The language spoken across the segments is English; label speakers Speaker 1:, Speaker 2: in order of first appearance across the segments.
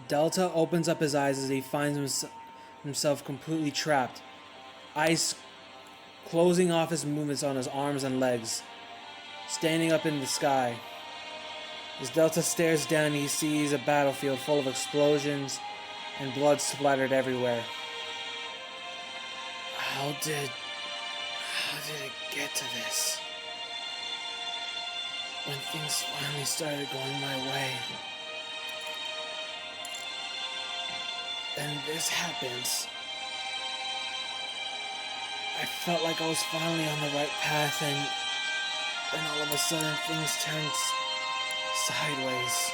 Speaker 1: Delta opens up his eyes as he finds himself completely trapped. Ice closing off his movements on his arms and legs. Standing up in the sky. As Delta stares down, he sees a battlefield full of explosions and blood splattered everywhere. How did it get to this? When things finally started going my way. And this happens. I felt like I was finally on the right path, and then all of a sudden things turned sideways.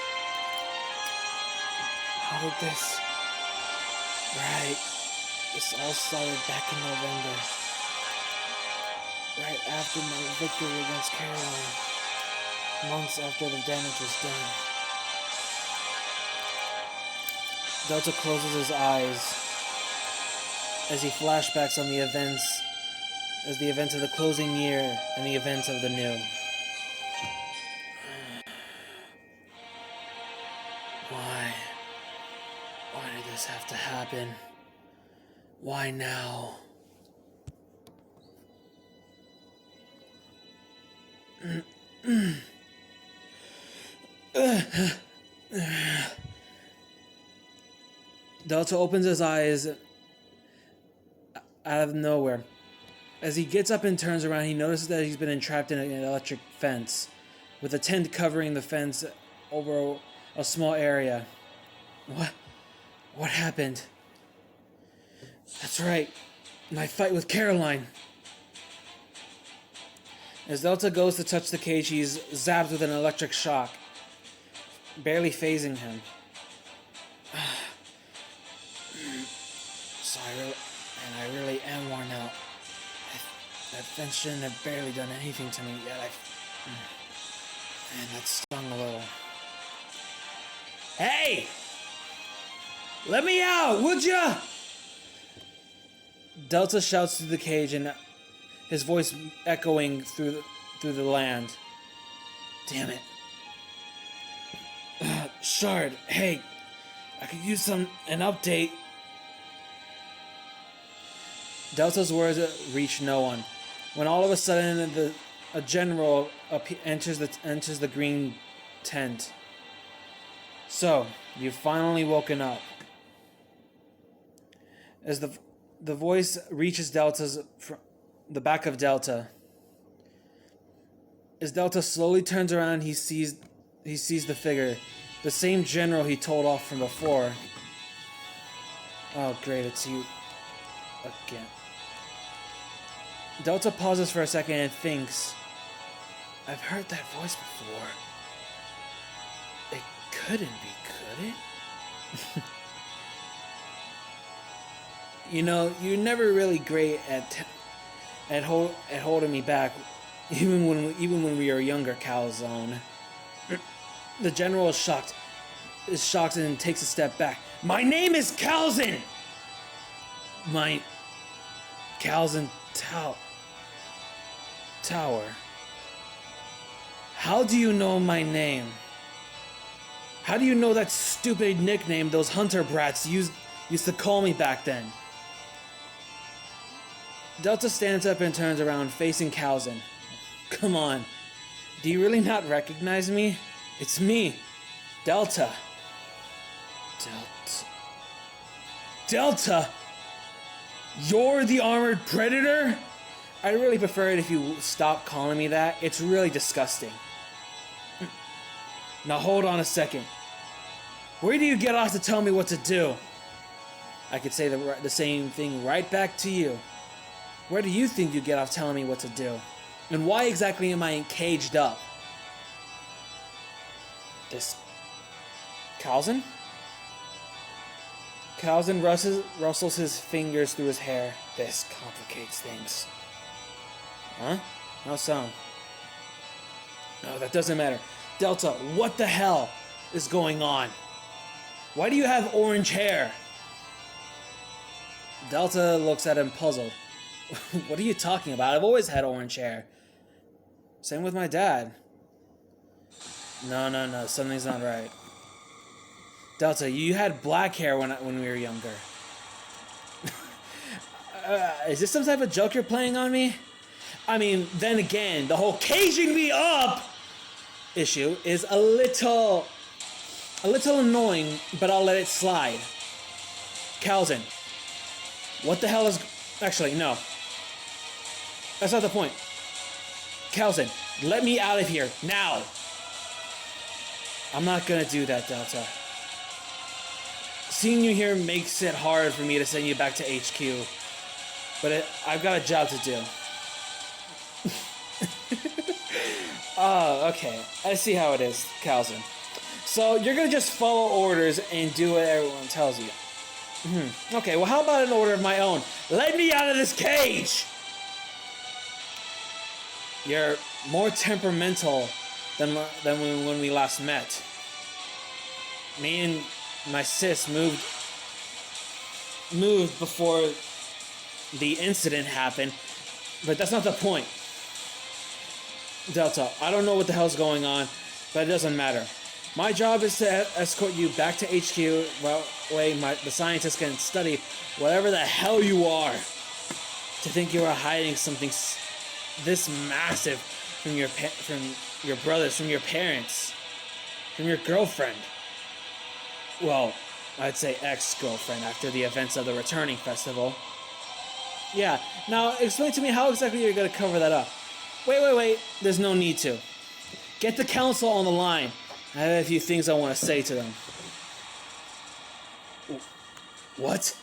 Speaker 1: How did this? Right. This all started back in November. Right after my victory against Caroline. Months after the damage was done. Delta closes his eyes as he flashbacks on the events of the closing year and the events of the new. Why did this have to happen? Why now? Delta opens his eyes out of nowhere. As he gets up and turns around, he notices that he's been entrapped in an electric fence, with a tent covering the fence over a small area. What happened? That's right, my fight with Caroline. As Delta goes to touch the cage, he's zapped with an electric shock, barely phasing him. So I really am worn out. That fence shouldn't have barely done anything to me yet. Man, that stung a little. Hey! Let me out, would ya? Delta shouts through the cage, and his voice echoing through the land. Damn it. Shard, hey, I could use an update. Delta's words reach no one, when all of a sudden a general enters the green tent. So, you've finally woken up. As the voice reaches the back of Delta. As Delta slowly turns around, he sees the figure, the same general he told off from before. Oh great, it's you again. Delta pauses for a second and thinks, I've heard that voice before. It couldn't be, could it? You know, you're never really great at holding me back, even when we were younger, Calzone. The general is shocked and takes a step back. My name is Calzone! My Calzone Tower. How do you know my name? How do you know that stupid nickname those hunter brats used to call me back then? Delta stands up and turns around, facing Calzone. Come on, do you really not recognize me? It's me, Delta. Delta? You're the armored predator? I'd really prefer it if you stop calling me that. It's really disgusting. Now hold on a second. Where do you get off to tell me what to do? I could say the same thing right back to you. Where do you think you get off telling me what to do? And why exactly am I caged up? This Calzone? Calzone rustles his fingers through his hair. This complicates things. Huh? How so? No, that doesn't matter. Delta, what the hell is going on? Why do you have orange hair? Delta looks at him puzzled. What are you talking about? I've always had orange hair. Same with my dad. No, something's not right. Delta, you had black hair when we were younger. Is this some type of joke you're playing on me? I mean, then again, the whole caging me up issue is a little annoying, but I'll let it slide. Calzin, what the hell is... Actually, no. That's not the point. Calzin, let me out of here, now! I'm not gonna do that, Delta. Seeing you here makes it hard for me to send you back to HQ, but I've got a job to do. Oh, okay. I see how it is, Calzin. So you're gonna just follow orders and do what everyone tells you. Okay, well, how about an order of my own? Let me out of this cage! You're more temperamental than when we last met. Me and my sis moved before the incident happened, but that's not the point. Delta, I don't know what the hell's going on, but it doesn't matter. My job is to escort you back to HQ while the scientists can study whatever the hell you are. To think you are hiding something this massive from your brothers, from your parents, from your girlfriend. Well, I'd say ex-girlfriend after the events of the returning festival. Yeah, now explain to me how exactly you're going to cover that up. Wait, there's no need to. Get the council on the line. I have a few things I want to say to them. What?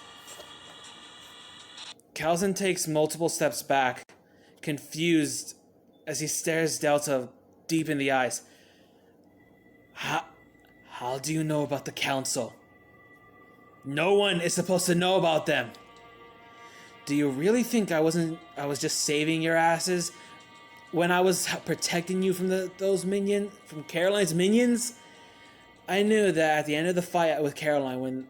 Speaker 1: Calzin takes multiple steps back, confused as he stares Delta deep in the eyes. How do you know about the council? No one is supposed to know about them. Do you really think I was just saving your asses when I was protecting you from from Caroline's minions? I knew that at the end of the fight with Caroline, when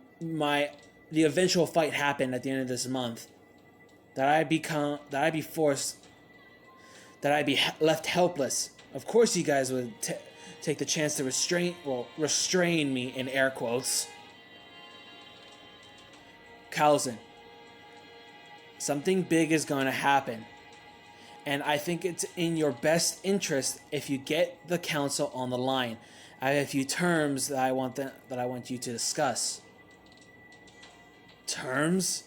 Speaker 1: the eventual fight happened at the end of this month, that I'd be left helpless. Of course you guys would take the chance to restrain me, in air quotes. Calzin, something big is going to happen, and I think it's in your best interest if you get the council on the line. I have a few terms that I want you to discuss. Terms?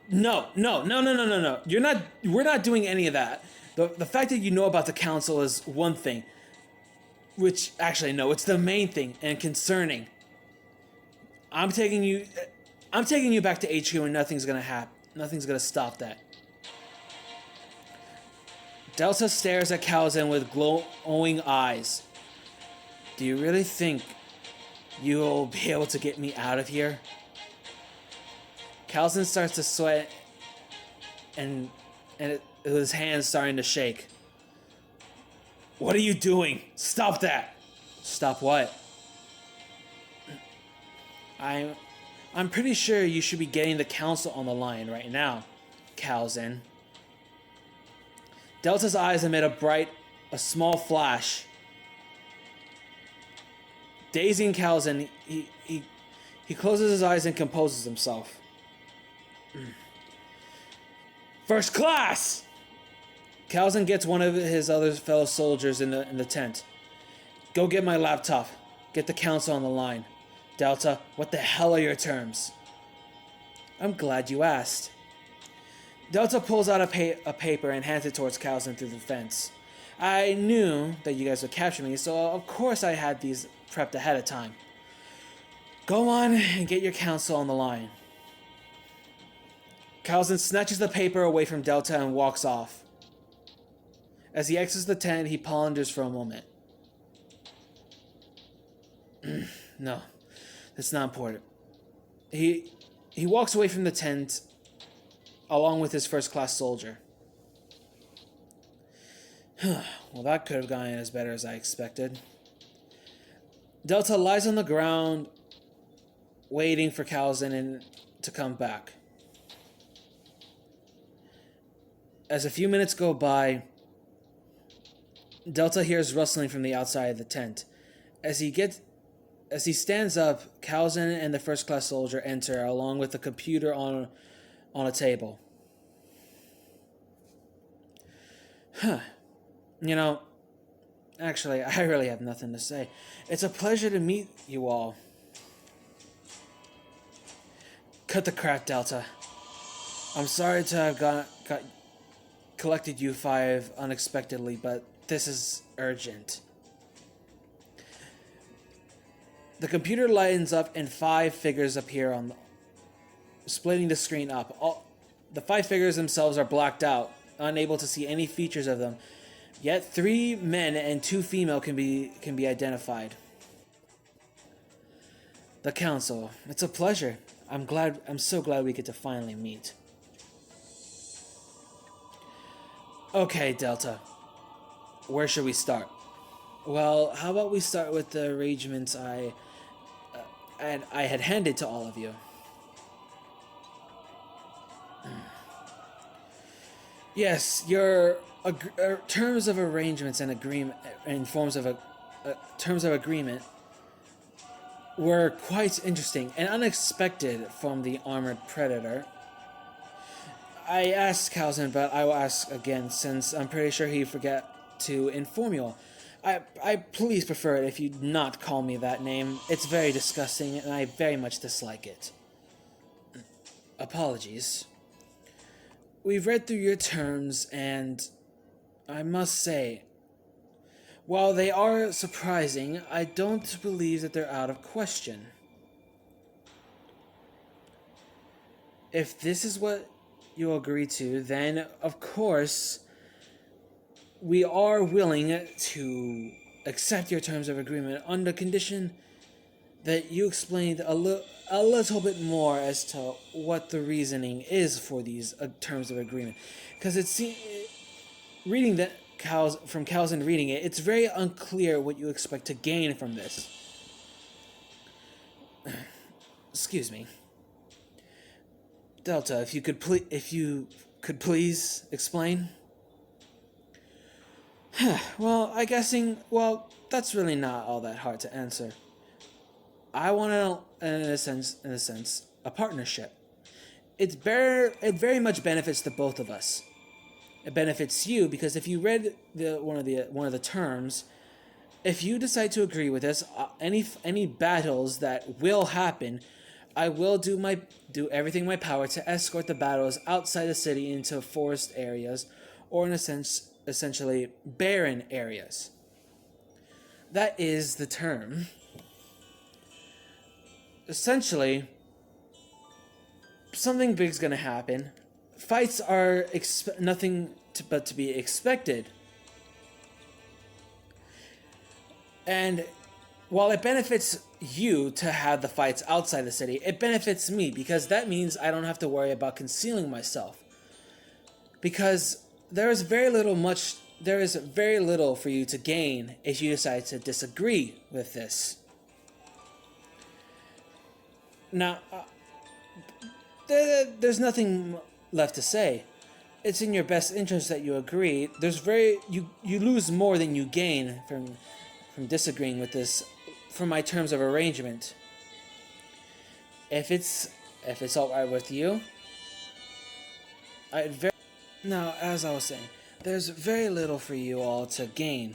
Speaker 1: No. We're not doing any of that. The fact that you know about the council is one thing. Which, actually, no, it's the main thing and concerning. I'm taking you back to HQ and nothing's gonna happen. Nothing's gonna stop that. Delta stares at Calzin with glowing eyes. Do you really think you'll be able to get me out of here? Calzin starts to sweat and his hands starting to shake. What are you doing? Stop that! Stop what? I'm pretty sure you should be getting the council on the line right now, Calzin. Delta's eyes emit a small flash. Dazing Calzin, he closes his eyes and composes himself. First class! Calzin gets one of his other fellow soldiers in the tent. Go get my laptop. Get the council on the line. Delta, what the hell are your terms? I'm glad you asked. Delta pulls out a paper and hands it towards Calzin through the fence. I knew that you guys would capture me, so of course I had these prepped ahead of time. Go on and get your council on the line. Calzin snatches the paper away from Delta and walks off. As he exits the tent, he ponders for a moment. No, that's not important. He walks away from the tent along with his first-class soldier. Well, that could have gone as better as I expected. Delta lies on the ground, waiting for Calzin to come back. As a few minutes go by, Delta hears rustling from the outside of the tent. As he stands up, Calzin and the first-class soldier enter, along with the computer on a table. Huh. You know, actually, I really have nothing to say. It's a pleasure to meet you all. Cut the crap, Delta. I'm sorry to have collected you 5 unexpectedly, but this is urgent. The computer lightens up and 5 figures appear splitting the screen up. The 5 figures themselves are blacked out, unable to see any features of them. Yet 3 men and 2 female can be identified. The Council. It's a pleasure. I'm so glad we get to finally meet. Okay, Delta. Where should we start? Well, how about we start with the arrangements I had handed to all of you. Yes, your terms of arrangements and agreement and forms of terms of agreement were quite interesting and unexpected from the armored predator. I asked Calzin, but I will ask again since I'm pretty sure he forgot to inform you all. I please prefer it if you not call me that name. It's very disgusting and I very much dislike it. Apologies. We've read through your terms and I must say, while they are surprising, I don't believe that they're out of question. If this is what you agree to, then of course we are willing to accept your terms of agreement on the condition that you explained a little bit more as to what the reasoning is for these terms of agreement. Because reading that from Calzin reading it, it's very unclear what you expect to gain from this. Excuse me. Delta, if you could please explain. Well, that's really not all that hard to answer. I want to, in a sense, a partnership. It very much benefits the both of us. It benefits you because if you read one of the terms, if you decide to agree with us, any battles that will happen, I will do everything in my power to escort the battles outside the city into forest areas, or in a sense, essentially barren areas. That is the term. Essentially, something big's gonna happen. Fights are nothing but to be expected. And while it benefits you to have the fights outside the city, it benefits me because that means I don't have to worry about concealing myself. Because there is very little for you to gain if you decide to disagree with this. Now, there's nothing left to say. It's in your best interest that you agree. You lose more than you gain from disagreeing with this, from my terms of arrangement. If it's all right with you, now, as I was saying, there's very little for you all to gain.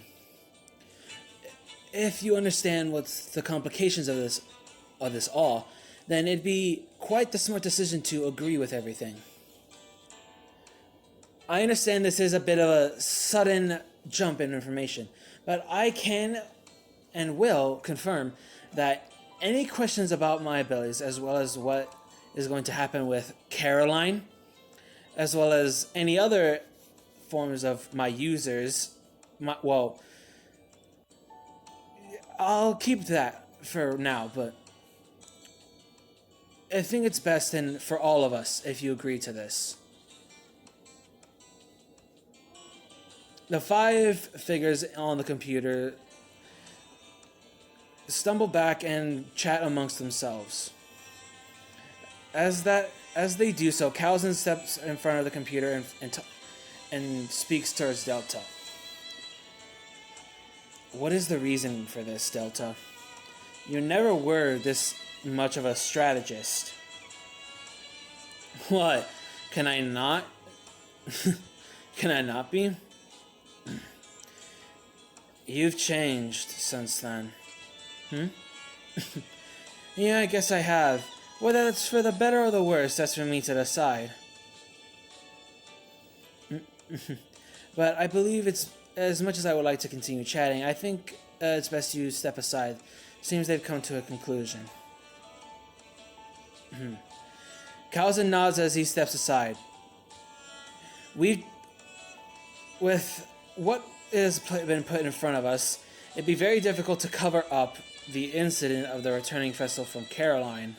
Speaker 1: If you understand what's the complications of this all, then it'd be quite the smart decision to agree with everything. I understand this is a bit of a sudden jump in information, but I can and will confirm that any questions about my abilities, as well as what is going to happen with Caroline, as well as any other forms of my users, I'll keep that for now, but I think it's best for all of us if you agree to this. The 5 figures on the computer stumble back and chat amongst themselves. As they do so, Calzin steps in front of the computer and speaks towards Delta. What is the reason for this, Delta? You never were this much of a strategist. What? Can I not? Can I not be? You've changed since then. Yeah, I guess I have. Whether it's for the better or the worse, that's for me to decide. But I believe it's, as much as I would like to continue chatting, I think it's best you step aside. Seems they've come to a conclusion. Kalzen nods as he steps aside. With what has been put in front of us, it'd be very difficult to cover up the incident of the returning vessel from Caroline.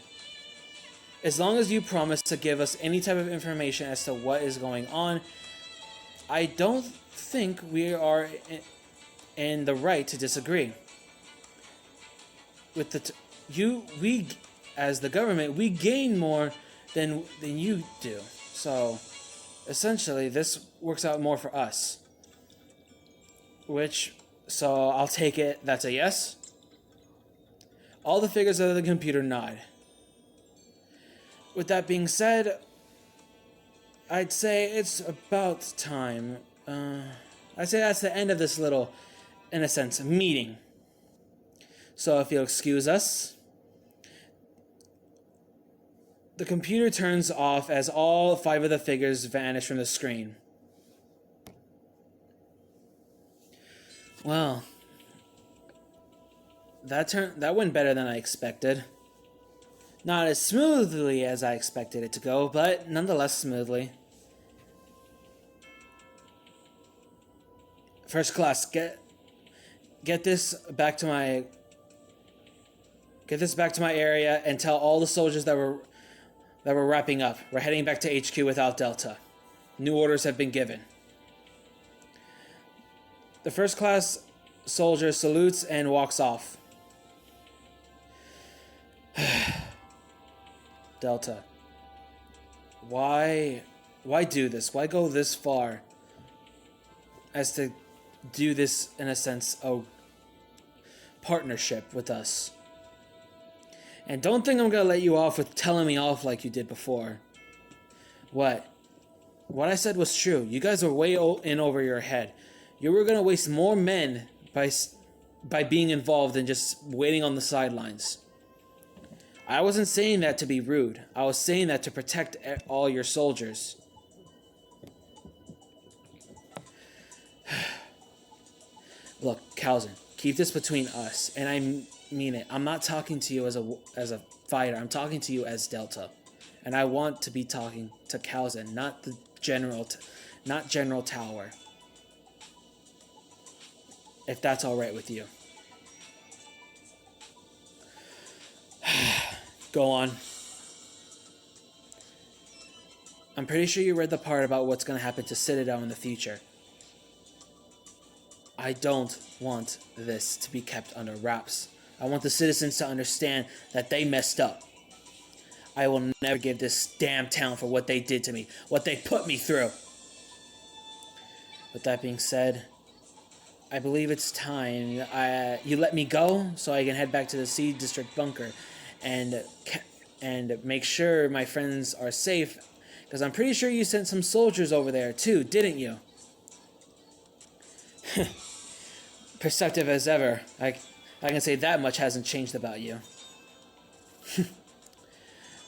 Speaker 1: As long as you promise to give us any type of information as to what is going on, I don't think we are in the right to disagree. With we, as the government, we gain more than you do. So, essentially, this works out more for us. So I'll take it that's a yes. All the figures of the computer nod. With that being said, I'd say it's about time. I'd say that's the end of this little, in a sense, meeting. So if you'll excuse us. The computer turns off as all 5 of the figures vanish from the screen. Well, that went better than I expected. Not as smoothly as I expected it to go, but nonetheless smoothly. First class, get this back to my area and tell all the soldiers that we're wrapping up. We're heading back to HQ without Delta. New orders have been given. The first class soldier salutes and walks off. Delta. Why do this? Why go this far as to do this, in a sense, a partnership with us? And don't think I'm gonna let you off with telling me off like you did before. What I said was true. You guys are way in over your head. You were gonna waste more men by being involved than just waiting on the sidelines. I wasn't saying that to be rude. I was saying that to protect all your soldiers. Look, Kalzen, keep this between us, and I mean it. I'm not talking to you as a fighter. I'm talking to you as Delta, and I want to be talking to Kalzen, not the general, not General Tower. If that's all right with you. Go on. I'm pretty sure you read the part about what's going to happen to Citadel in the future. I don't want this to be kept under wraps. I want the citizens to understand that they messed up. I will never give this damn town for what they did to me, what they put me through. With that being said, I believe it's time you let me go so I can head back to the C District bunker and make sure my friends are safe, because I'm pretty sure you sent some soldiers over there too, didn't you? Perceptive as ever. I can say that much hasn't changed about you.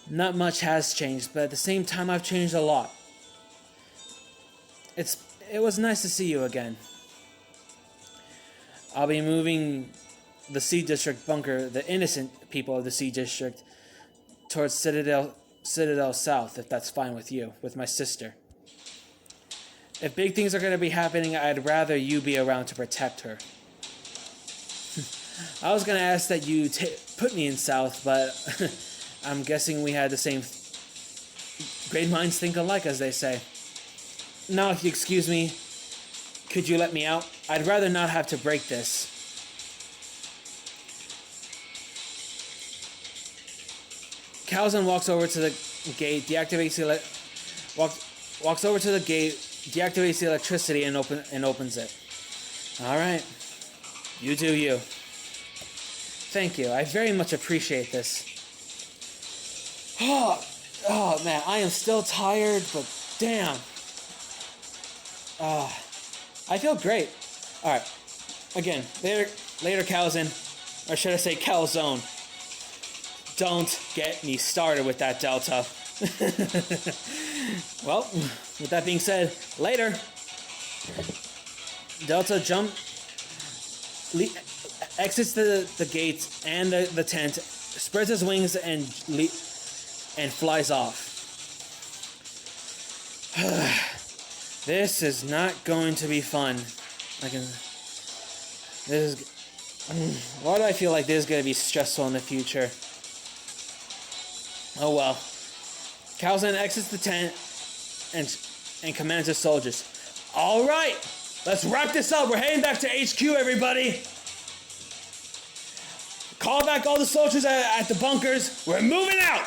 Speaker 1: Not much has changed, but at the same time I've changed a lot. It was nice to see you again. I'll be moving the C District bunker, the innocent people of the C District, towards Citadel South, if that's fine with you, with my sister. If big things are going to be happening, I'd rather you be around to protect her. I was going to ask that you put me in South, but I'm guessing we had the same great minds think alike, as they say. Now, if you excuse me, could you let me out? I'd rather not have to break this. Kalzen walks over to the gate, walks over to the gate, deactivates the electricity, and opens it. All right. You do you. Thank you. I very much appreciate this. Oh man, I am still tired, but damn. I feel great. Alright. Again, later Calzone. Or should I say Calzone. Don't get me started with that Delta. Well, with that being said, later. Delta exits the gates and the tent, spreads his wings and flies off. This is not going to be fun. Why do I feel like this is going to be stressful in the future? Oh well. Calzone exits the tent and commands his soldiers. Alright! Let's wrap this up. We're heading back to HQ, everybody! Call back all the soldiers at the bunkers. We're moving out!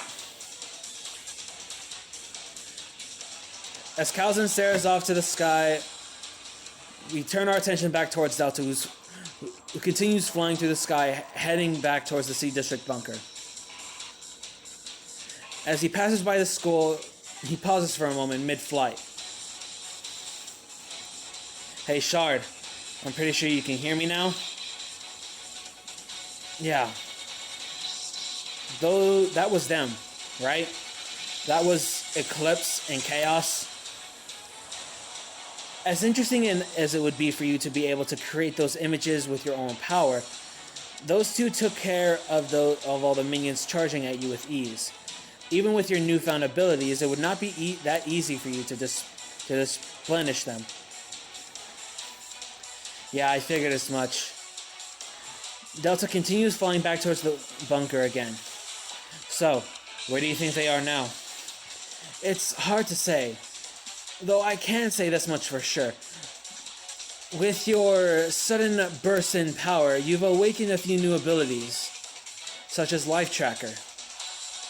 Speaker 1: As Calzone stares off to the sky, we turn our attention back towards Delta, who continues flying through the sky, heading back towards the C District bunker. As he passes by the school, he pauses for a moment mid-flight. Hey, Shard, I'm pretty sure you can hear me now? Yeah. Though that was them, right? That was Eclipse and Chaos. As interesting as it would be for you to be able to create those images with your own power, those two took care of all the minions charging at you with ease. Even with your newfound abilities, it would not be that easy for you to replenish them. Yeah, I figured as much. Delta continues flying back towards the bunker again. So, where do you think they are now? It's hard to say, though I can say this much for sure. With your sudden burst in power, you've awakened a few new abilities, such as Life Tracker.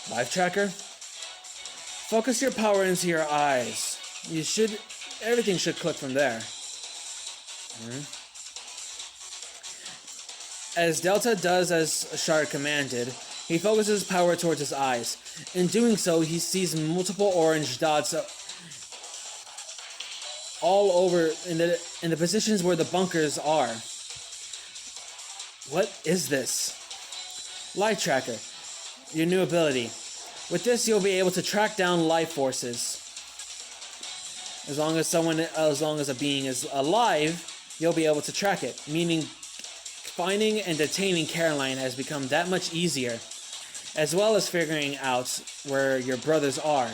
Speaker 1: Life Tracker? Focus your power into your eyes. Everything should click from there. As Delta does as Shard commanded, he focuses power towards his eyes. In doing so, he sees multiple orange dots all over in the positions where the bunkers are. What is this? Light Tracker, your new ability. With this, you'll be able to track down life forces. As long as a being is alive, you'll be able to track it, meaning finding and detaining Caroline has become that much easier, as well as figuring out where your brothers are.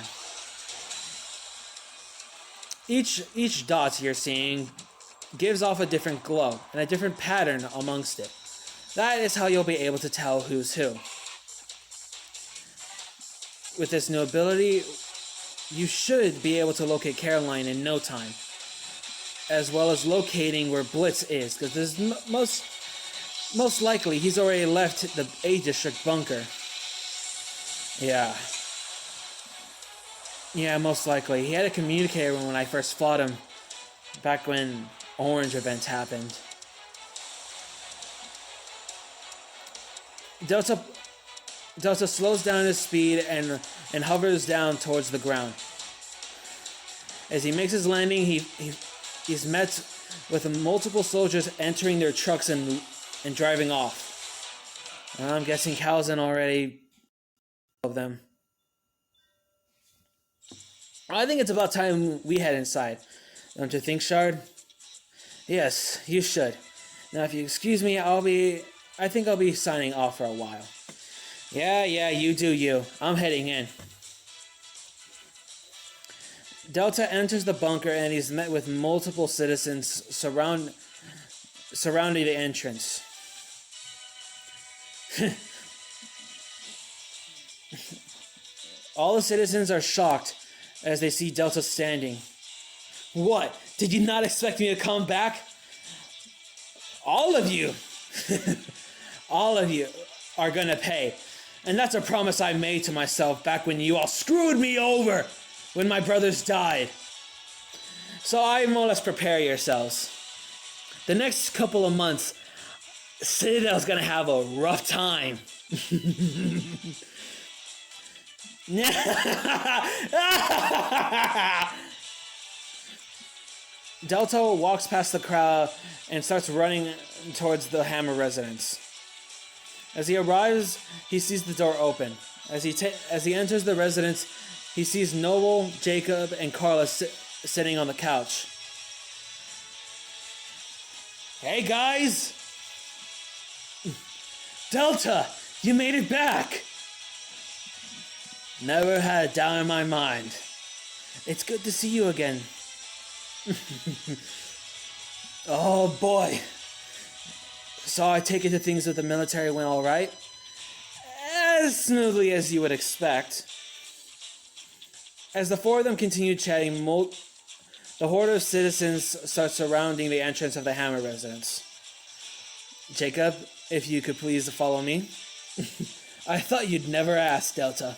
Speaker 1: Each dot you're seeing gives off a different glow and a different pattern amongst it. That is how you'll be able to tell who's who. With this new ability, you should be able to locate Caroline in no time, as well as locating where Blitz is, because there's most likely he's already left the A District bunker. Yeah, most likely. He had a communicator when I first fought him, back when Orange event happened. Delta slows down his speed and hovers down towards the ground. As he makes his landing, he's met with multiple soldiers entering their trucks and driving off. I'm guessing Calzone already of them. I think it's about time we head inside. Don't you think, Shard? Yes, you should. Now, if you excuse me, I think I'll be signing off for a while. Yeah, you do you. I'm heading in. Delta enters the bunker and he's met with multiple citizens surrounding the entrance. All the citizens are shocked as they see Delta standing. What? Did you not expect me to come back? All of you! All of you are gonna pay. And that's a promise I made to myself back when you all screwed me over when my brothers died. So I more or less prepare yourselves. The next couple of months, Citadel's gonna have a rough time. Delta walks past the crowd and starts running towards the Hammer residence. As he arrives, he sees the door open. As he enters the residence, he sees Noble, Jacob, and Carla sitting on the couch. Hey guys! Delta, you made it back! Never had a doubt in my mind. It's good to see you again. Oh boy. So I take it that things with the military went alright? As smoothly as you would expect. As the four of them continue chatting, the horde of citizens starts surrounding the entrance of the Hammer residence. Jacob, if you could please follow me. I thought you'd never ask, Delta.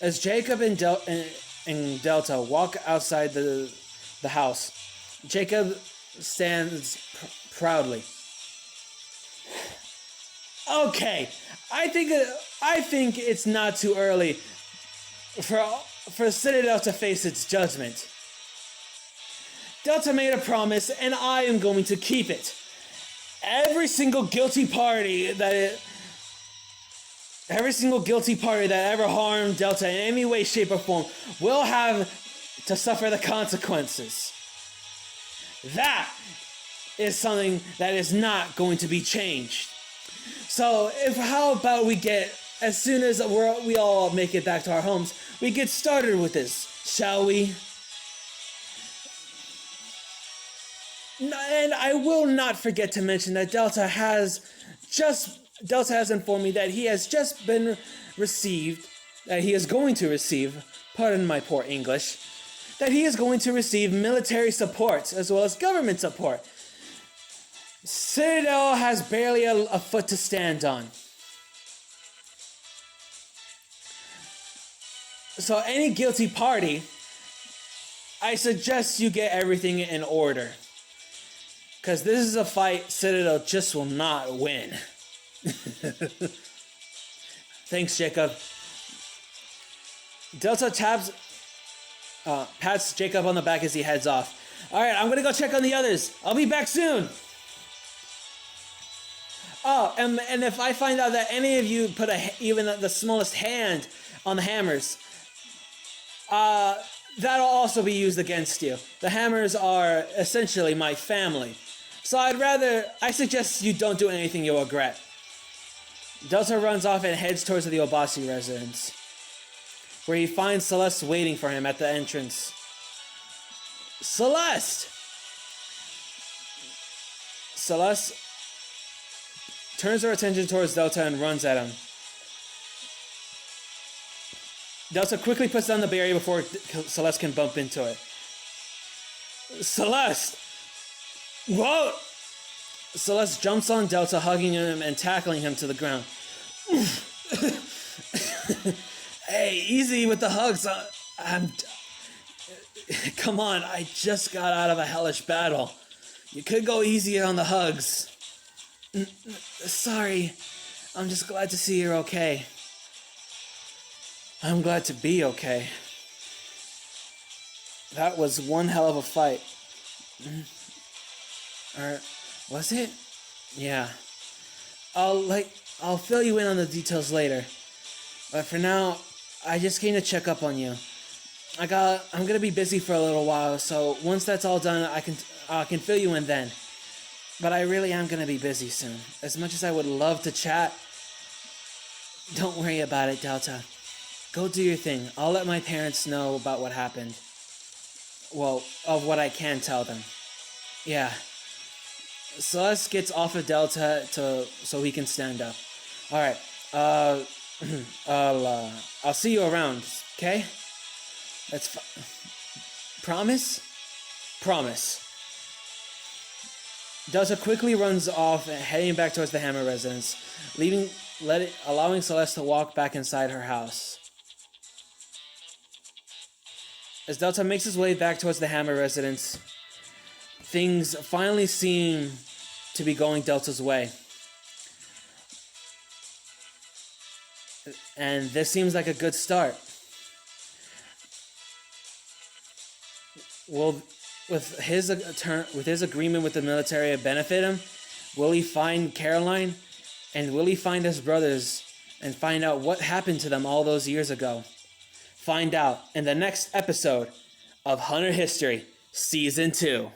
Speaker 1: As Jacob and Delta walk outside the house, Jacob stands pr- proudly. Okay, I think it's not too early for Citadel to face its judgment. Delta made a promise, and I am going to keep it. Every single guilty party that ever harmed Delta in any way, shape, or form will have to suffer the consequences. That is something that is not going to be changed. So, how about we get, as soon as we all make it back to our homes, we get started with this, shall we? And I will not forget to mention that Delta has informed me that he has just been received, that he is going to receive, pardon my poor English, that he is going to receive military support as well as government support. Citadel has barely a foot to stand on. So any guilty party, I suggest you get everything in order. Because this is a fight Citadel just will not win. Thanks, Jacob. Delta pats Jacob on the back as he heads off. Alright, I'm gonna go check on the others. I'll be back soon. Oh, and if I find out that any of you put even the smallest hand on the hammers, that'll also be used against you. The hammers are essentially my family. So I suggest you don't do anything you'll regret. Delta runs off and heads towards the Obasi residence, where he finds Celeste waiting for him at the entrance. Celeste turns her attention towards Delta and runs at him. Delta quickly puts down the barrier before Celeste can bump into it. Celeste! Whoa! Celeste jumps on Delta, hugging him and tackling him to the ground. Hey, easy with the hugs. Come on, I just got out of a hellish battle. You could go easier on the hugs. Sorry, I'm just glad to see you're okay. I'm glad to be okay. That was one hell of a fight. Or was it? Yeah. I'll fill you in on the details later. But for now, I just came to check up on you. I'm gonna be busy for a little while, so once that's all done, I can fill you in then. But I really am gonna be busy soon. As much as I would love to chat, don't worry about it, Delta. Go do your thing. I'll let my parents know about what happened. Well, of what I can tell them. Yeah. Celeste gets off of Delta so he can stand up. Alright. I'll see you around, okay? Promise? Promise. Delta quickly runs off, heading back towards the Hammer residence, allowing Celeste to walk back inside her house. As Delta makes his way back towards the Hammer residence, things finally seem to be going Delta's way. And this seems like a good start. Will, with his agreement with the military benefit him, will he find Caroline? And will he find his brothers and find out what happened to them all those years ago? Find out in the next episode of Hunter History Season 2.